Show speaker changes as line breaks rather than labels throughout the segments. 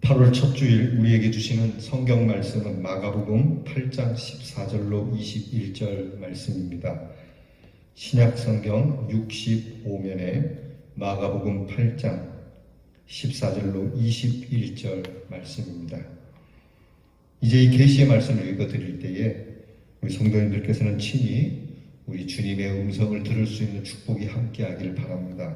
8월 첫 주일 우리에게 주시는 성경 말씀은 마가복음 8장 14절로 21절 말씀입니다. 신약 성경 65면에 마가복음 8장 14절로 21절 말씀입니다. 이제 이 계시의 말씀을 읽어드릴 때에 우리 성도님들께서는 친히 우리 주님의 음성을 들을 수 있는 축복이 함께하기를 바랍니다.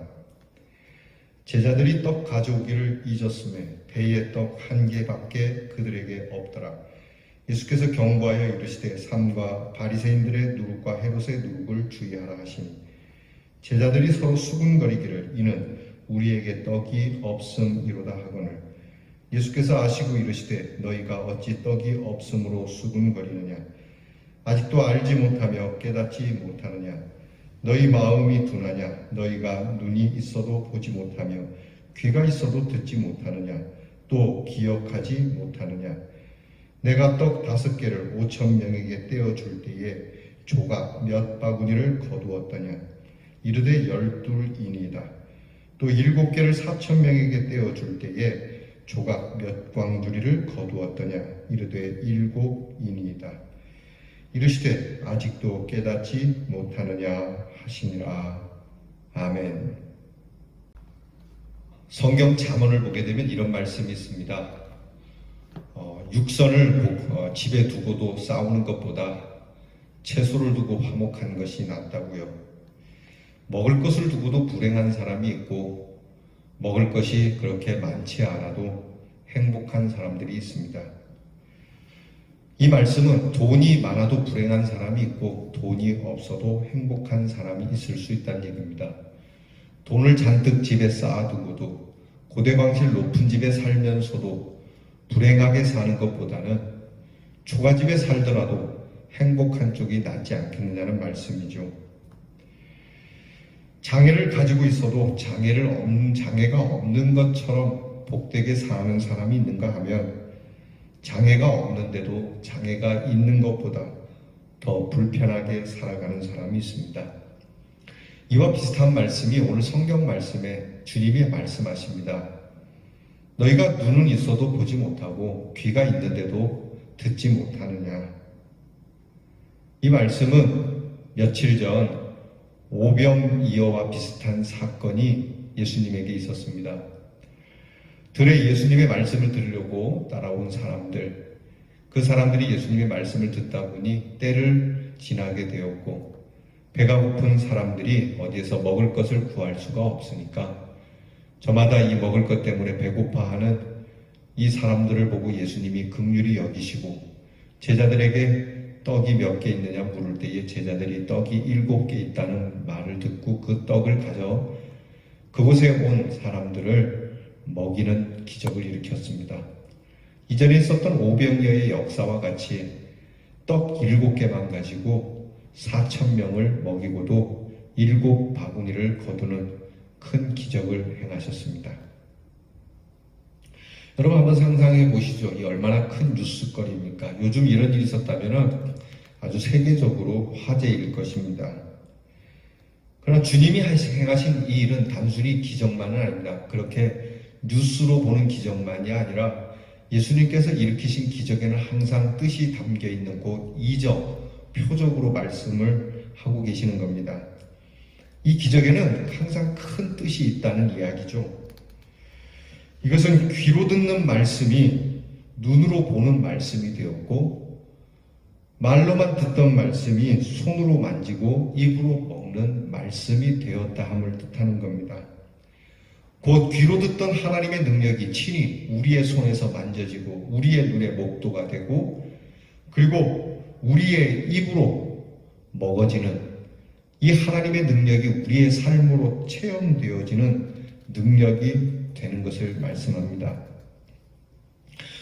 제자들이 떡 가져오기를 잊었음에 배에 떡 한 개밖에 그들에게 없더라. 예수께서 경고하여 이르시되 삼가 바리새인들의 누룩과 헤롯의 누룩을 주의하라 하시니 제자들이 서로 수군거리기를 이는 우리에게 떡이 없음이로다 하거늘 예수께서 아시고 이르시되 너희가 어찌 떡이 없음으로 수군거리느냐 아직도 알지 못하며 깨닫지 못하느냐 너희 마음이 둔하냐 너희가 눈이 있어도 보지 못하며 귀가 있어도 듣지 못하느냐 또 기억하지 못하느냐 내가 떡 5개를 5,000명에게 떼어줄 때에 조각 몇 바구니를 거두었더냐 이르되 12이니이다 또 7개를 4,000명에게 떼어줄 때에 조각 몇 광주리를 거두었더냐 이르되 7이니이다 이르시되 아직도 깨닫지 못하느냐 하시니라. 아멘. 성경 잠언을 보게 되면 이런 말씀이 있습니다. 육선을 집에 두고도 싸우는 것보다 채소를 두고 화목한 것이 낫다고요. 먹을 것을 두고도 불행한 사람이 있고 먹을 것이 그렇게 많지 않아도 행복한 사람들이 있습니다. 이 말씀은 돈이 많아도 불행한 사람이 있고 돈이 없어도 행복한 사람이 있을 수 있다는 얘기입니다. 돈을 잔뜩 집에 쌓아두고도 고대방실 높은 집에 살면서도 불행하게 사는 것보다는 초가집에 살더라도 행복한 쪽이 낫지 않겠느냐는 말씀이죠. 장애를 가지고 있어도 장애가 없는 것처럼 복되게 사는 사람이 있는가 하면 장애가 없는데도 장애가 있는 것보다 더 불편하게 살아가는 사람이 있습니다. 이와 비슷한 말씀이 오늘 성경 말씀에 주님이 말씀하십니다. 너희가 눈은 있어도 보지 못하고 귀가 있는데도 듣지 못하느냐. 이 말씀은 며칠 전 오병이어와 비슷한 사건이 예수님에게 있었습니다. 들에 예수님의 말씀을 들으려고 따라온 사람들, 그 사람들이 예수님의 말씀을 듣다 보니 때를 지나게 되었고 배가 고픈 사람들이 어디에서 먹을 것을 구할 수가 없으니까 저마다 이 먹을 것 때문에 배고파하는 이 사람들을 보고 예수님이 긍휼히 여기시고 제자들에게 떡이 몇 개 있느냐 물을 때에 제자들이 떡이 7개 있다는 말을 듣고 그 떡을 가져 그곳에 온 사람들을 먹이는 기적을 일으켰습니다. 이전에 있었던 오병이어의 역사와 같이 떡 7개만 가지고 4,000명을 먹이고도 7바구니를 거두는 큰 기적을 행하셨습니다. 여러분 한번 상상해 보시죠. 이 얼마나 큰 뉴스거리입니까? 요즘 이런 일이 있었다면 아주 세계적으로 화제일 것입니다. 그러나 주님이 행하신 이 일은 단순히 기적만은 아닙니다. 그렇게 뉴스로 보는 기적만이 아니라 예수님께서 일으키신 기적에는 항상 뜻이 담겨 있는 곧 이적, 표적으로 말씀을 하고 계시는 겁니다. 이 기적에는 항상 큰 뜻이 있다는 이야기죠. 이것은 귀로 듣는 말씀이 눈으로 보는 말씀이 되었고 말로만 듣던 말씀이 손으로 만지고 입으로 먹는 말씀이 되었다 함을 뜻하는 겁니다. 곧 귀로 듣던 하나님의 능력이 친히 우리의 손에서 만져지고 우리의 눈에 목도가 되고 그리고 우리의 입으로 먹어지는 이 하나님의 능력이 우리의 삶으로 체험되어지는 능력이 되는 것을 말씀합니다.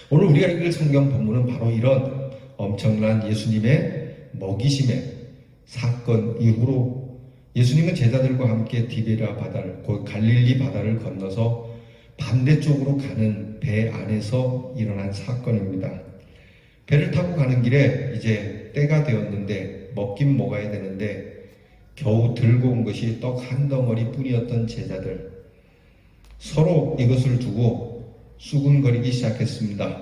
오늘 우리가 읽을 성경 본문은 바로 이런 엄청난 예수님의 먹이심의 사건 이후로 예수님은 제자들과 함께 디베랴 바다를, 곧 갈릴리 바다를 건너서 반대쪽으로 가는 배 안에서 일어난 사건입니다. 배를 타고 가는 길에 이제 때가 되었는데 먹긴 먹어야 되는데 겨우 들고 온 것이 떡 한 덩어리 뿐이었던 제자들 서로 이것을 두고 수군거리기 시작했습니다.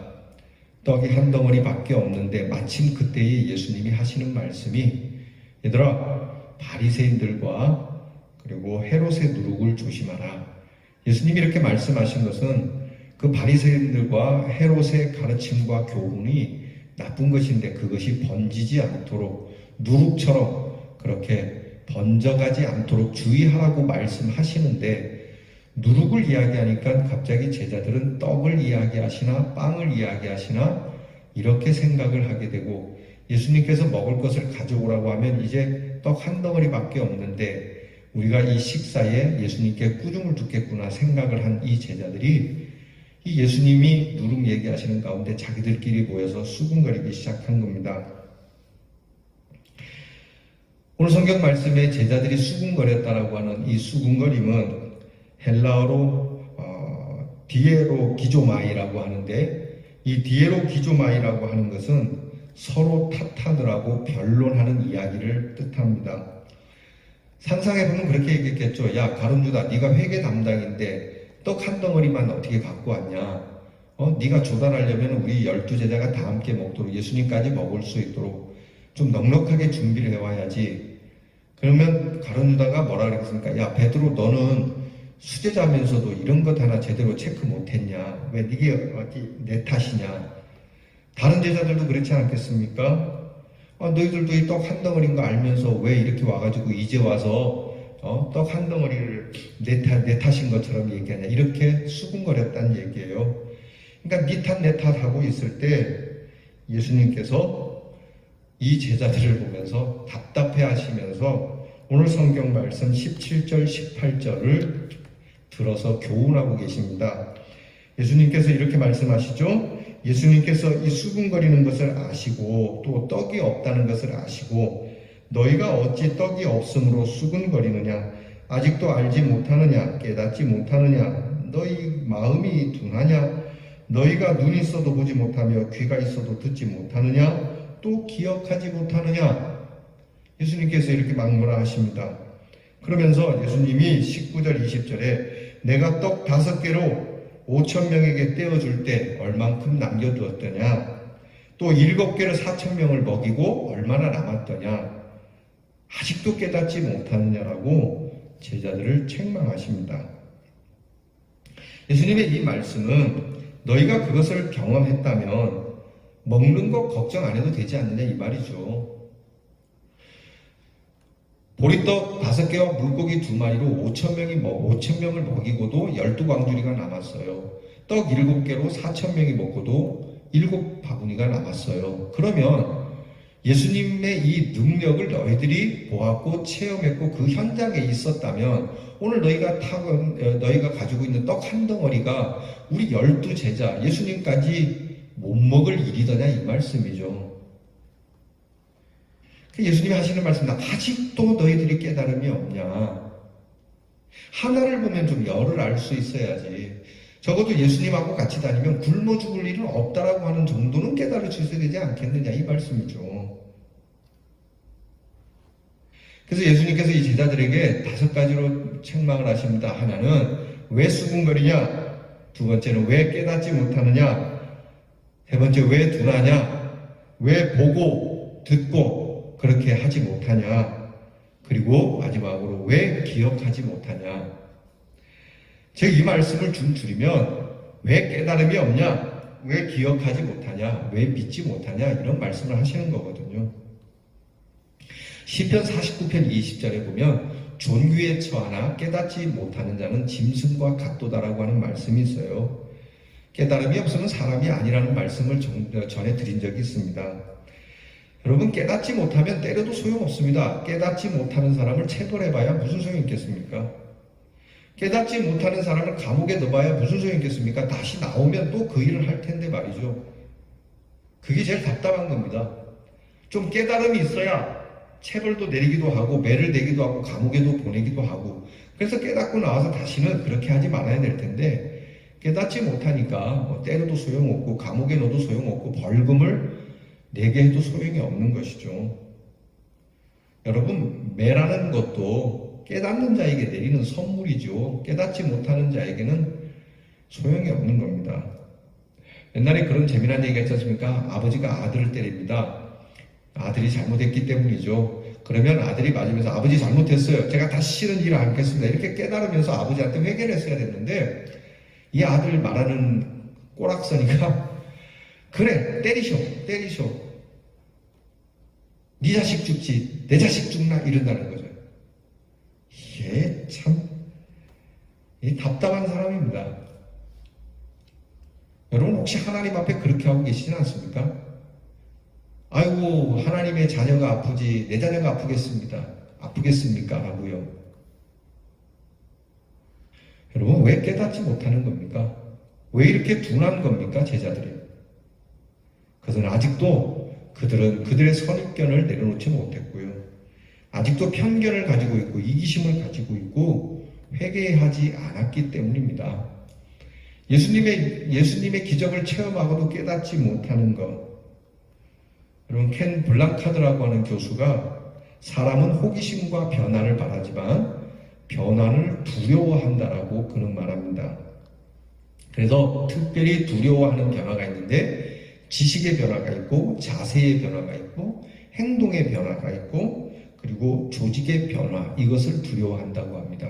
떡이 한 덩어리밖에 없는데 마침 그때에 예수님이 하시는 말씀이 얘들아 바리새인들과 그리고 헤롯의 누룩을 조심하라. 예수님이 이렇게 말씀하신 것은 그 바리새인들과 헤롯의 가르침과 교훈이 나쁜 것인데 그것이 번지지 않도록 누룩처럼 그렇게 번져가지 않도록 주의하라고 말씀하시는데 누룩을 이야기하니까 갑자기 제자들은 떡을 이야기하시나 빵을 이야기하시나 이렇게 생각을 하게 되고 예수님께서 먹을 것을 가져오라고 하면 이제 떡 한 덩어리밖에 없는데 우리가 이 식사에 예수님께 꾸중을 듣겠구나 생각을 한 이 제자들이 이 예수님이 누룩 얘기하시는 가운데 자기들끼리 모여서 수군거리기 시작한 겁니다. 오늘 성경 말씀에 제자들이 수군거렸다라고 하는 이 수군거림은 헬라어로 디에로 기조마이라고 하는데 이 디에로 기조마이라고 하는 것은 서로 탓하느라고 변론하는 이야기를 뜻합니다. 상상해보면 그렇게 얘기했겠죠. 야 가룟유다 네가 회계 담당인데 떡 한 덩어리만 어떻게 갖고 왔냐. 네가 조달하려면 우리 12제자가 다 함께 먹도록 예수님까지 먹을 수 있도록 좀 넉넉하게 준비를 해와야지. 그러면 가룟유다가 뭐라 그랬습니까? 야 베드로 너는 수제자면서도 이런 것 하나 제대로 체크 못했냐? 왜 이게 어디 내 탓이냐? 다른 제자들도 그렇지 않겠습니까? 너희들도 이 떡 한 덩어리인 거 알면서 왜 이렇게 와가지고 이제 와서 떡 한 덩어리를 내 탓인 것처럼 얘기하냐? 이렇게 수군거렸다는 얘기예요. 그러니까 네 탓 내 탓 하고 있을 때 예수님께서 이 제자들을 보면서 답답해 하시면서 오늘 성경 말씀 17절 18절을 들어서 교훈하고 계십니다. 예수님께서 이렇게 말씀하시죠. 예수님께서 이 수군거리는 것을 아시고 또 떡이 없다는 것을 아시고 너희가 어찌 떡이 없으므로 수군거리느냐? 아직도 알지 못하느냐? 깨닫지 못하느냐? 너희 마음이 둔하냐? 너희가 눈이 있어도 보지 못하며 귀가 있어도 듣지 못하느냐? 또 기억하지 못하느냐? 예수님께서 이렇게 막무라 하십니다. 그러면서 예수님이 19절 20절에 내가 떡 5개로 5,000명에게 떼어줄 때 얼만큼 남겨두었더냐? 또 7개로 4,000명을 먹이고 얼마나 남았더냐? 아직도 깨닫지 못하느냐라고 제자들을 책망하십니다. 예수님의 이 말씀은 너희가 그것을 경험했다면 먹는 거 걱정 안 해도 되지 않느냐 이 말이죠. 보리떡 5개와 물고기 2마리로 5,000명을 먹이고도 12광주리가 남았어요. 떡 7개로 4,000명이 먹고도 7바구니가 남았어요. 그러면 예수님의 이 능력을 너희들이 보았고 체험했고 그 현장에 있었다면 오늘 너희가 가지고 있는 떡 한 덩어리가 우리 12제자 예수님까지 못 먹을 일이더냐 이 말씀이죠. 예수님이 하시는 말씀은 아직도 너희들이 깨달음이 없냐. 하나를 보면 좀 열을 알 수 있어야지. 적어도 예수님하고 같이 다니면 굶어 죽을 일은 없다라고 하는 정도는 깨달을 수 있어야 되지 않겠느냐 이 말씀이죠. 그래서 예수님께서 이 제자들에게 5가지로 책망을 하십니다. 하나는 왜 수군거리냐? 두 번째는 왜 깨닫지 못하느냐? 세 번째 왜 둔하냐? 왜 보고 듣고 그렇게 하지 못하냐? 그리고 마지막으로 왜 기억하지 못하냐? 제가 이 말씀을 좀 줄이면 왜 깨달음이 없냐? 왜 기억하지 못하냐? 왜 믿지 못하냐? 이런 말씀을 하시는 거거든요. 시편 49편 20절에 보면 존귀에 처하나 깨닫지 못하는 자는 짐승과 같도다라고 하는 말씀이 있어요. 깨달음이 없으면 사람이 아니라는 말씀을 전해 드린 적이 있습니다. 여러분 깨닫지 못하면 때려도 소용없습니다. 깨닫지 못하는 사람을 체벌해봐야 무슨 소용이 있겠습니까? 깨닫지 못하는 사람을 감옥에 넣어봐야 무슨 소용이 있겠습니까? 다시 나오면 또 그 일을 할 텐데 말이죠. 그게 제일 답답한 겁니다. 좀 깨달음이 있어야 체벌도 내리기도 하고 매를 대기도 하고 감옥에도 보내기도 하고 그래서 깨닫고 나와서 다시는 그렇게 하지 말아야 될 텐데 깨닫지 못하니까 때려도 소용없고 감옥에 넣어도 소용없고 벌금을 내게 해도 소용이 없는 것이죠. 여러분 매라는 것도 깨닫는 자에게 내리는 선물이죠. 깨닫지 못하는 자에게는 소용이 없는 겁니다. 옛날에 그런 재미난 얘기가 있지 않습니까? 아버지가 아들을 때립니다. 아들이 잘못했기 때문이죠. 그러면 아들이 맞으면서 아버지 잘못했어요. 제가 다시는 일을 안 하겠습니다. 이렇게 깨달으면서 아버지한테 회개를 했어야 됐는데 이 아들 말하는 꼬락서니까 그래 때리쇼. 네 자식 죽지 내 자식 죽나 이런다는 거죠. 이게 참 답답한 사람입니다. 여러분 혹시 하나님 앞에 그렇게 하고 계시진 않습니까? 아이고 하나님의 자녀가 아프지 내 자녀가 아프겠습니까? 하고요. 여러분 왜 깨닫지 못하는 겁니까? 왜 이렇게 둔한 겁니까? 제자들이. 그것은 아직도 그들은 그들의 선입견을 내려놓지 못했고요. 아직도 편견을 가지고 있고 이기심을 가지고 있고 회개하지 않았기 때문입니다. 예수님의 기적을 체험하고도 깨닫지 못하는 것. 여러분 켄 블랑카드라고 하는 교수가 사람은 호기심과 변화를 바라지만 변화를 두려워한다라고 그는 말합니다. 그래서 특별히 두려워하는 변화가 있는데 지식의 변화가 있고 자세의 변화가 있고 행동의 변화가 있고 그리고 조직의 변화 이것을 두려워한다고 합니다.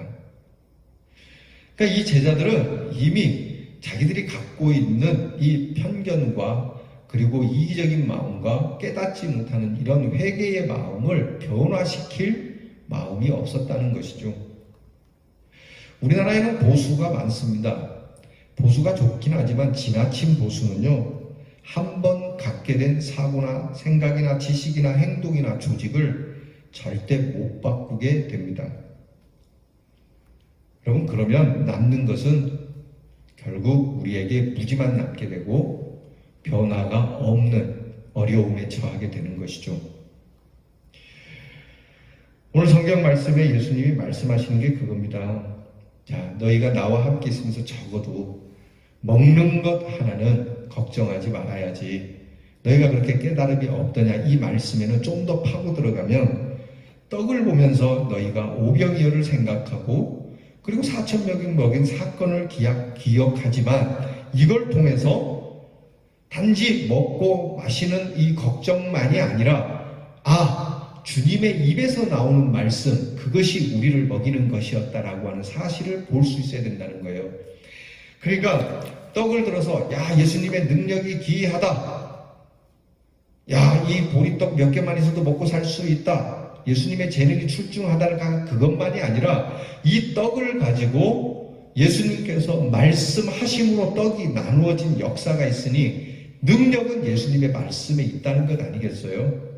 그러니까 이 제자들은 이미 자기들이 갖고 있는 이 편견과 그리고 이기적인 마음과 깨닫지 못하는 이런 회개의 마음을 변화시킬 마음이 없었다는 것이죠. 우리나라에는 보수가 많습니다. 보수가 좋긴 하지만 지나친 보수는요, 한 번 갖게 된 사고나 생각이나 지식이나 행동이나 조직을 절대 못 바꾸게 됩니다. 여러분, 그러면 남는 것은 결국 우리에게 무지만 남게 되고 변화가 없는 어려움에 처하게 되는 것이죠. 오늘 성경 말씀에 예수님이 말씀하시는 게 그겁니다. 자, 너희가 나와 함께 있으면서 적어도 먹는 것 하나는 걱정하지 말아야지. 너희가 그렇게 깨달음이 없더냐? 이 말씀에는 좀 더 파고 들어가면 떡을 보면서 너희가 오병이어를 생각하고 그리고 4,000명이 먹인 사건을 기억하지만 이걸 통해서 단지 먹고 마시는 이 걱정만이 아니라 주님의 입에서 나오는 말씀 그것이 우리를 먹이는 것이었다라고 하는 사실을 볼 수 있어야 된다는 거예요. 그러니까 떡을 들어서 예수님의 능력이 기이하다. 이 보리떡 몇 개만 있어도 먹고 살 수 있다. 예수님의 재능이 출중하다가 그것만이 아니라 이 떡을 가지고 예수님께서 말씀하심으로 떡이 나누어진 역사가 있으니 능력은 예수님의 말씀에 있다는 것 아니겠어요?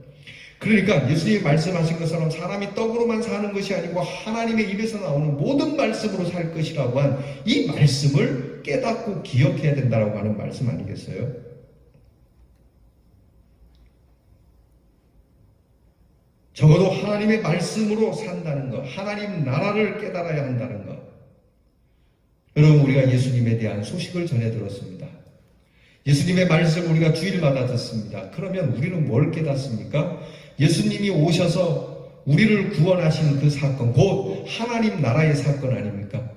그러니까 예수님이 말씀하신 것처럼 사람이 떡으로만 사는 것이 아니고 하나님의 입에서 나오는 모든 말씀으로 살 것이라고 한 이 말씀을 깨닫고 기억해야 된다고 하는 말씀 아니겠어요? 적어도 하나님의 말씀으로 산다는 것, 하나님 나라를 깨달아야 한다는 것. 여러분, 우리가 예수님에 대한 소식을 전해 들었습니다. 예수님의 말씀을 우리가 주일마다 듣습니다. 그러면 우리는 뭘 깨닫습니까? 예수님이 오셔서 우리를 구원하신 그 사건, 곧 하나님 나라의 사건 아닙니까?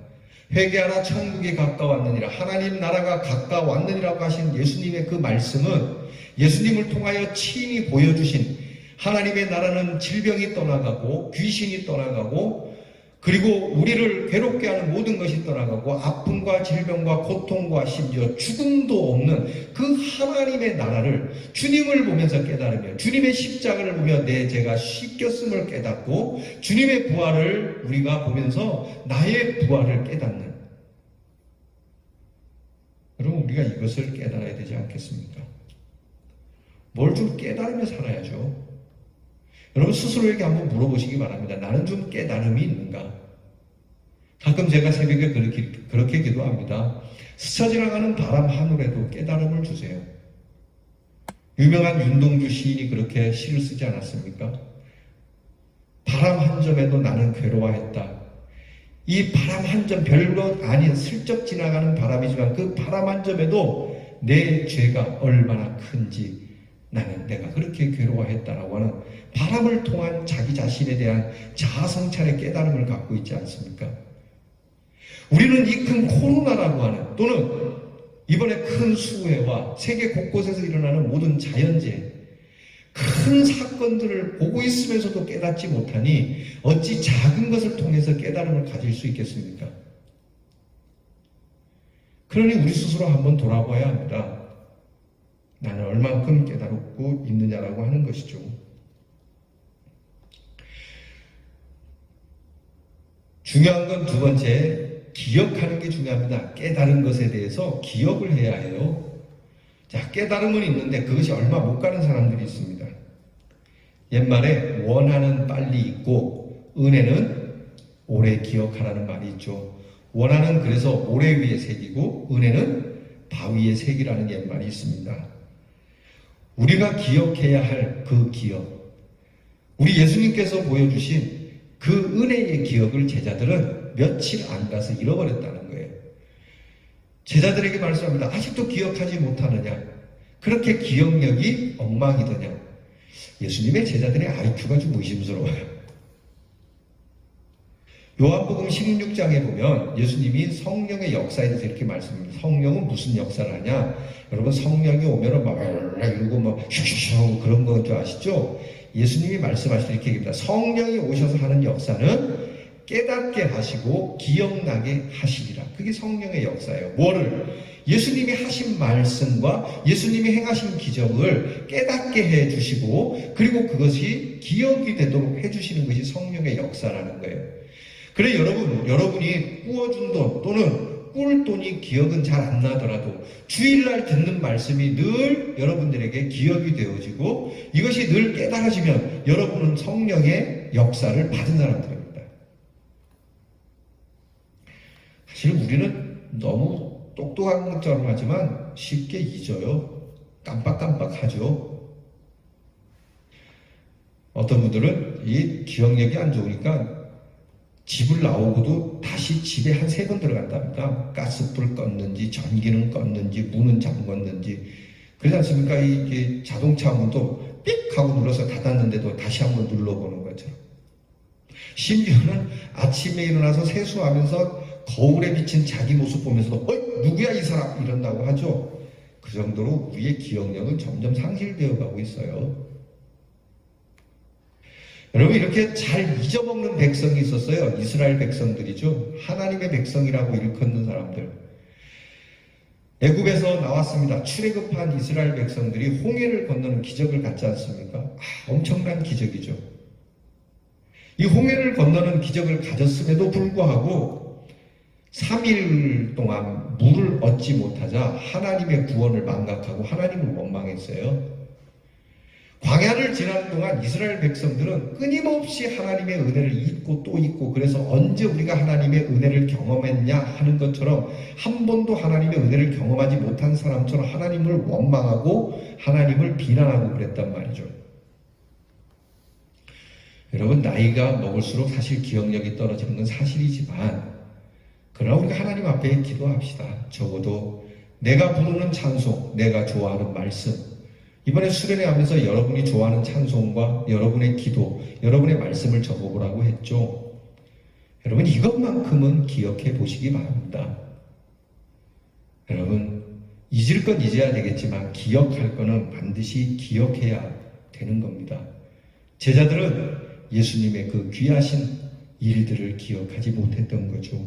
회개하라 천국이 가까웠느니라, 하나님 나라가 가까웠느니라고 하신 예수님의 그 말씀은 예수님을 통하여 친히 보여주신 하나님의 나라는 질병이 떠나가고 귀신이 떠나가고 그리고 우리를 괴롭게 하는 모든 것이 떠나가고 아픔과 질병과 고통과 심지어 죽음도 없는 그 하나님의 나라를 주님을 보면서 깨달으며 주님의 십자가를 보며 내 죄가 씻겼음을 깨닫고 주님의 부활을 우리가 보면서 나의 부활을 깨닫는, 여러분 우리가 이것을 깨달아야 되지 않겠습니까? 뭘 좀 깨달으며 살아야죠. 여러분 스스로에게 한번 물어보시기 바랍니다. 나는 좀 깨달음이 있는가? 가끔 제가 새벽에 그렇게 기도합니다. 스쳐 지나가는 바람 하늘에도 깨달음을 주세요. 유명한 윤동주 시인이 그렇게 시를 쓰지 않았습니까? 바람 한 점에도 나는 괴로워했다. 이 바람 한 점, 별것 아닌 슬쩍 지나가는 바람이지만 그 바람 한 점에도 내 죄가 얼마나 큰지 내가 그렇게 괴로워했다라고 하는 바람을 통한 자기 자신에 대한 자아성찰의 깨달음을 갖고 있지 않습니까? 우리는 이 큰 코로나라고 하는 또는 이번에 큰 수해와 세계 곳곳에서 일어나는 모든 자연재해, 큰 사건들을 보고 있으면서도 깨닫지 못하니 어찌 작은 것을 통해서 깨달음을 가질 수 있겠습니까? 그러니 우리 스스로 한번 돌아봐야 합니다. 나는 얼만큼 깨달고 있느냐라고 하는 것이죠. 중요한 건 두 번째, 기억하는 게 중요합니다. 깨달은 것에 대해서 기억을 해야 해요. 자, 깨달음은 있는데 그것이 얼마 못 가는 사람들이 있습니다. 옛말에 원하는 빨리 잊고 은혜는 오래 기억하라는 말이 있죠. 원하는 그래서 모래 위에 새기고 은혜는 바위에 새기라는 옛말이 있습니다. 우리가 기억해야 할 그 기억, 우리 예수님께서 보여주신 그 은혜의 기억을 제자들은 며칠 안 가서 잃어버렸다는 거예요. 제자들에게 말씀합니다. 아직도 기억하지 못하느냐? 그렇게 기억력이 엉망이더냐? 예수님의 제자들의 IQ가 좀 의심스러워요. 요한복음 16장에 보면 예수님이 성령의 역사에 대해서 이렇게 말씀합니다. 성령은 무슨 역사를 하냐? 여러분 성령이 오면은 막 이러고 막 슉슉슉 그런 거 줄 아시죠? 예수님이 말씀하실 때 이렇게 얘기합니다. 성령이 오셔서 하는 역사는 깨닫게 하시고 기억나게 하시리라. 그게 성령의 역사예요. 뭐를? 예수님이 하신 말씀과 예수님이 행하신 기적을 깨닫게 해주시고 그리고 그것이 기억이 되도록 해주시는 것이 성령의 역사라는 거예요. 그래 여러분이 꾸어준 돈 또는 꿀 돈이 기억은 잘 안 나더라도 주일날 듣는 말씀이 늘 여러분들에게 기억이 되어지고 이것이 늘 깨달아지면 여러분은 성령의 역사를 받은 사람들입니다. 사실 우리는 너무 똑똑한 것처럼 하지만 쉽게 잊어요. 깜빡깜빡하죠. 어떤 분들은 이 기억력이 안 좋으니까 집을 나오고도 다시 집에 한 3번 들어간답니다. 가스불 껐는지, 전기는 껐는지, 문은 잠궜는지. 그렇지 않습니까? 이게 자동차 문도 삑 하고 눌러서 닫았는데도 다시 한번 눌러보는 것처럼. 심지어는 아침에 일어나서 세수하면서 거울에 비친 자기 모습 보면서도 누구야 이 사람? 이런다고 하죠. 그 정도로 우리의 기억력은 점점 상실되어 가고 있어요. 여러분 이렇게 잘 잊어먹는 백성이 있었어요. 이스라엘 백성들이죠. 하나님의 백성이라고 일컫는 사람들. 애굽에서 나왔습니다. 출애굽한 이스라엘 백성들이 홍해를 건너는 기적을 갖지 않습니까? 엄청난 기적이죠. 이 홍해를 건너는 기적을 가졌음에도 불구하고 3일 동안 물을 얻지 못하자 하나님의 구원을 망각하고 하나님을 원망했어요. 광야를 지나는 동안 이스라엘 백성들은 끊임없이 하나님의 은혜를 잊고 또 잊고 그래서 언제 우리가 하나님의 은혜를 경험했냐 하는 것처럼 한 번도 하나님의 은혜를 경험하지 못한 사람처럼 하나님을 원망하고 하나님을 비난하고 그랬단 말이죠. 여러분 나이가 먹을수록 사실 기억력이 떨어지는 건 사실이지만 그러나 우리가 하나님 앞에 기도합시다. 적어도 내가 부르는 찬송, 내가 좋아하는 말씀 이번에 수련회 하면서 여러분이 좋아하는 찬송과 여러분의 기도, 여러분의 말씀을 적어보라고 했죠. 여러분 이것만큼은 기억해 보시기 바랍니다. 여러분 잊을 건 잊어야 되겠지만 기억할 거는 반드시 기억해야 되는 겁니다. 제자들은 예수님의 그 귀하신 일들을 기억하지 못했던 거죠.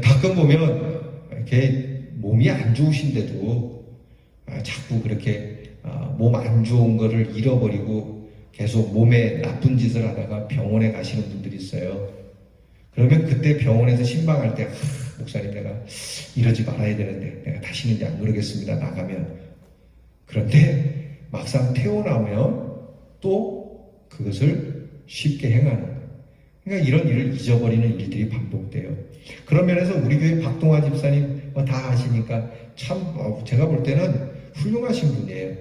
가끔 보면 이렇게 몸이 안 좋으신데도 자꾸 그렇게 몸 안 좋은 거를 잃어버리고 계속 몸에 나쁜 짓을 하다가 병원에 가시는 분들이 있어요. 그러면 그때 병원에서 신방할 때 목사님 내가 이러지 말아야 되는데 내가 다시는 이제 안 그러겠습니다. 나가면. 그런데 막상 태어나면 또 그것을 쉽게 행하는 거예요. 그러니까 이런 일을 잊어버리는 일들이 반복돼요. 그런 면에서 우리 교회 박동화 집사님 다 아시니까 참 제가 볼 때는 훌륭하신 분이에요.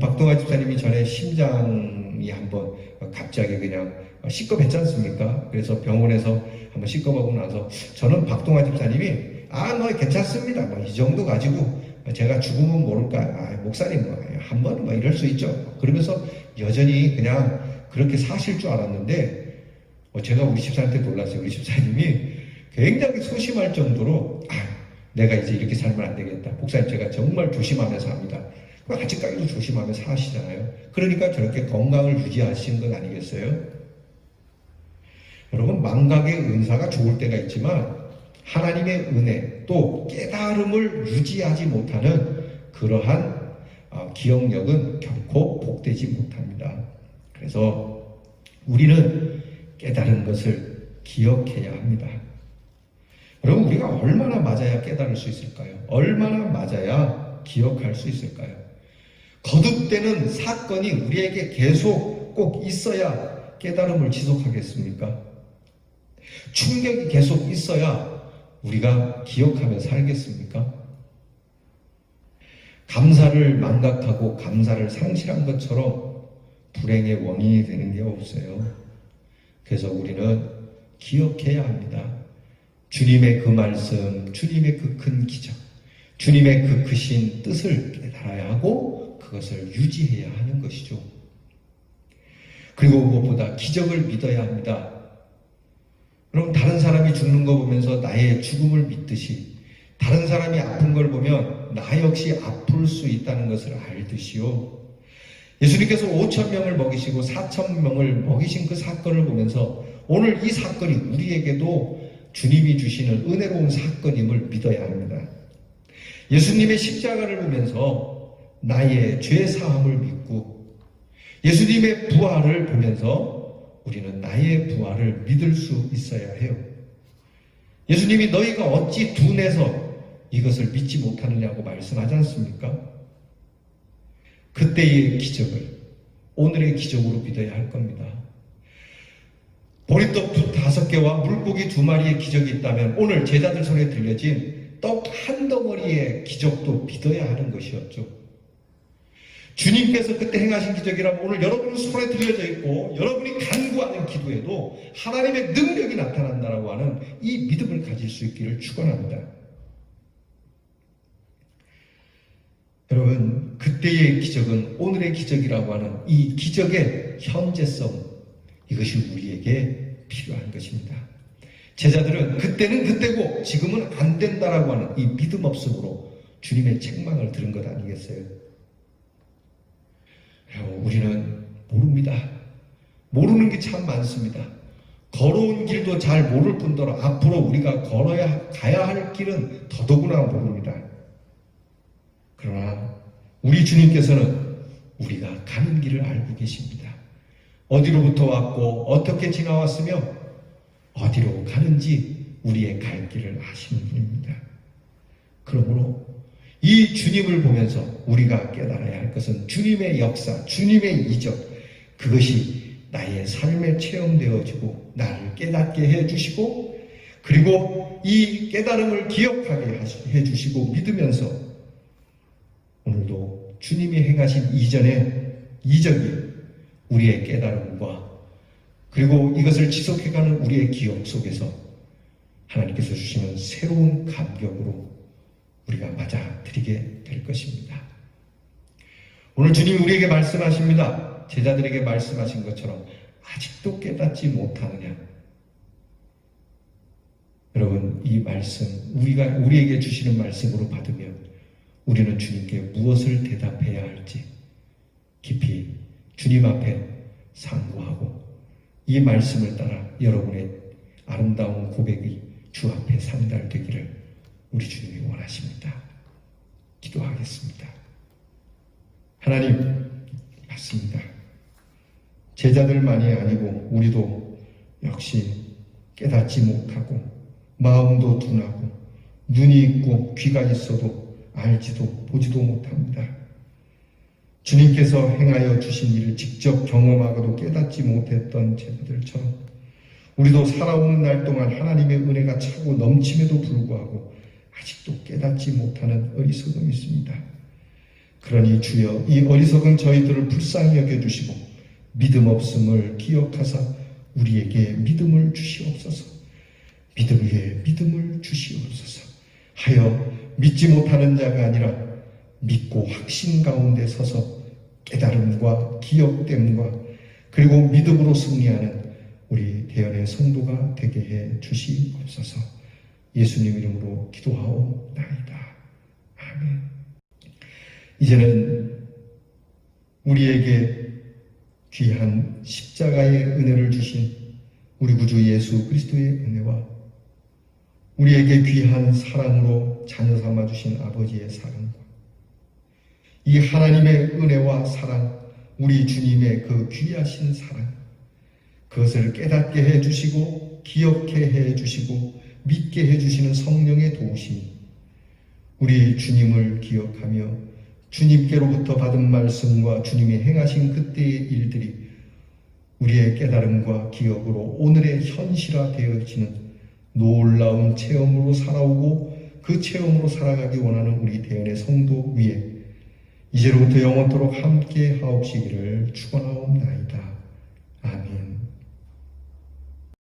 박동화 집사님이 전에 심장이 한번 갑자기 그냥 시겁했지 않습니까? 그래서 병원에서 한번 시겁하고 나서 저는 박동화 집사님이 너 괜찮습니다. 이 정도 가지고 제가 죽으면 모를까? 목사님 한 번은 이럴 수 있죠. 그러면서 여전히 그냥 그렇게 사실 줄 알았는데 제가 우리 집사한테 놀랐어요. 우리 집사님이 굉장히 소심할 정도로 내가 이제 이렇게 살면 안 되겠다. 목사님 제가 정말 조심하면서 합니다. 아직까지도 조심하면서 하시잖아요. 그러니까 저렇게 건강을 유지하신 것 아니겠어요? 여러분, 망각의 은사가 좋을 때가 있지만 하나님의 은혜 또 깨달음을 유지하지 못하는 그러한 기억력은 결코 복되지 못합니다. 그래서 우리는 깨달은 것을 기억해야 합니다. 여러분, 우리가 얼마나 맞아야 깨달을 수 있을까요? 얼마나 맞아야 기억할 수 있을까요? 거듭되는 사건이 우리에게 계속 꼭 있어야 깨달음을 지속하겠습니까? 충격이 계속 있어야 우리가 기억하며 살겠습니까? 감사를 망각하고 감사를 상실한 것처럼 불행의 원인이 되는 게 없어요. 그래서 우리는 기억해야 합니다. 주님의 그 말씀, 주님의 그 큰 기적, 주님의 그 크신 뜻을 깨달아야 하고 그것을 유지해야 하는 것이죠. 그리고 무엇보다 기적을 믿어야 합니다. 여러분, 다른 사람이 죽는 거 보면서 나의 죽음을 믿듯이 다른 사람이 아픈 걸 보면 나 역시 아플 수 있다는 것을 알듯이요. 예수님께서 5,000명을 먹이시고 4,000명을 먹이신 그 사건을 보면서 오늘 이 사건이 우리에게도 주님이 주시는 은혜로운 사건임을 믿어야 합니다. 예수님의 십자가를 보면서 나의 죄 사함을 믿고 예수님의 부활을 보면서 우리는 나의 부활을 믿을 수 있어야 해요. 예수님이 너희가 어찌 둔해서 이것을 믿지 못하느냐고 말씀하지 않습니까? 그때의 기적을 오늘의 기적으로 믿어야 할 겁니다. 보리떡 5개와 물고기 2마리의 기적이 있다면 오늘 제자들 손에 들려진 떡 한 덩어리의 기적도 믿어야 하는 것이었죠. 주님께서 그때 행하신 기적이라면 오늘 여러분 손에 들려져 있고 여러분이 간구하는 기도에도 하나님의 능력이 나타난다라고 하는 이 믿음을 가질 수 있기를 축원합니다. 여러분, 그때의 기적은 오늘의 기적이라고 하는 이 기적의 현재성, 이것이 우리에게 필요한 것입니다. 제자들은 그때는 그때고 지금은 안 된다라고 하는 이 믿음 없음으로 주님의 책망을 들은 것 아니겠어요? 우리는 모릅니다. 모르는 게 참 많습니다. 걸어온 길도 잘 모를 뿐더러 앞으로 우리가 가야 할 길은 더더구나 모릅니다. 그러나 우리 주님께서는 우리가 가는 길을 알고 계십니다. 어디로부터 왔고 어떻게 지나왔으며 어디로 가는지 우리의 갈 길을 아시는 분입니다. 그러므로 이 주님을 보면서 우리가 깨달아야 할 것은 주님의 역사, 주님의 이적, 그것이 나의 삶에 체험되어지고 나를 깨닫게 해주시고 그리고 이 깨달음을 기억하게 해주시고 믿으면서 오늘도 주님이 행하신 이전의 이적이 우리의 깨달음과 그리고 이것을 지속해가는 우리의 기억 속에서 하나님께서 주시는 새로운 감격으로 우리가 맞아들이게 될 것입니다. 오늘 주님이 우리에게 말씀하십니다. 제자들에게 말씀하신 것처럼 아직도 깨닫지 못하느냐? 여러분, 이 말씀 우리에게 주시는 말씀으로 받으면 우리는 주님께 무엇을 대답해야 할지 깊이 주님 앞에 상고하고 이 말씀을 따라 여러분의 아름다운 고백이 주 앞에 상달되기를 우리 주님이 원하십니다. 기도하겠습니다. 하나님, 맞습니다. 제자들만이 아니고 우리도 역시 깨닫지 못하고 마음도 둔하고 눈이 있고 귀가 있어도 알지도 보지도 못합니다. 주님께서 행하여 주신 일을 직접 경험하고도 깨닫지 못했던 제자들처럼 우리도 살아오는 날 동안 하나님의 은혜가 차고 넘침에도 불구하고 아직도 깨닫지 못하는 어리석음이 있습니다. 그러니 주여, 이 어리석은 저희들을 불쌍히 여겨주시고 믿음 없음을 기억하사 우리에게 믿음을 주시옵소서. 믿음 위에 믿음을 주시옵소서. 하여 믿지 못하는 자가 아니라 믿고 확신 가운데 서서 깨달음과 기억됨과 그리고 믿음으로 승리하는 우리 대연의 성도가 되게 해 주시옵소서. 예수님 이름으로 기도하옵나이다. 아멘. 이제는 우리에게 귀한 십자가의 은혜를 주신 우리 구주 예수 그리스도의 은혜와 우리에게 귀한 사랑으로 자녀 삼아 주신 아버지의 사랑과 이 하나님의 은혜와 사랑, 우리 주님의 그 귀하신 사랑, 그것을 깨닫게 해주시고 기억해 해주시고 믿게 해주시는 성령의 도우심이 우리 주님을 기억하며 주님께로부터 받은 말씀과 주님이 행하신 그때의 일들이 우리의 깨달음과 기억으로 오늘의 현실화되어지는 놀라운 체험으로 살아오고 그 체험으로 살아가기 원하는 우리 대연의 성도 위에 이제로부터 영원토록 함께 하옵시기를 축원하옵나이다. 아멘.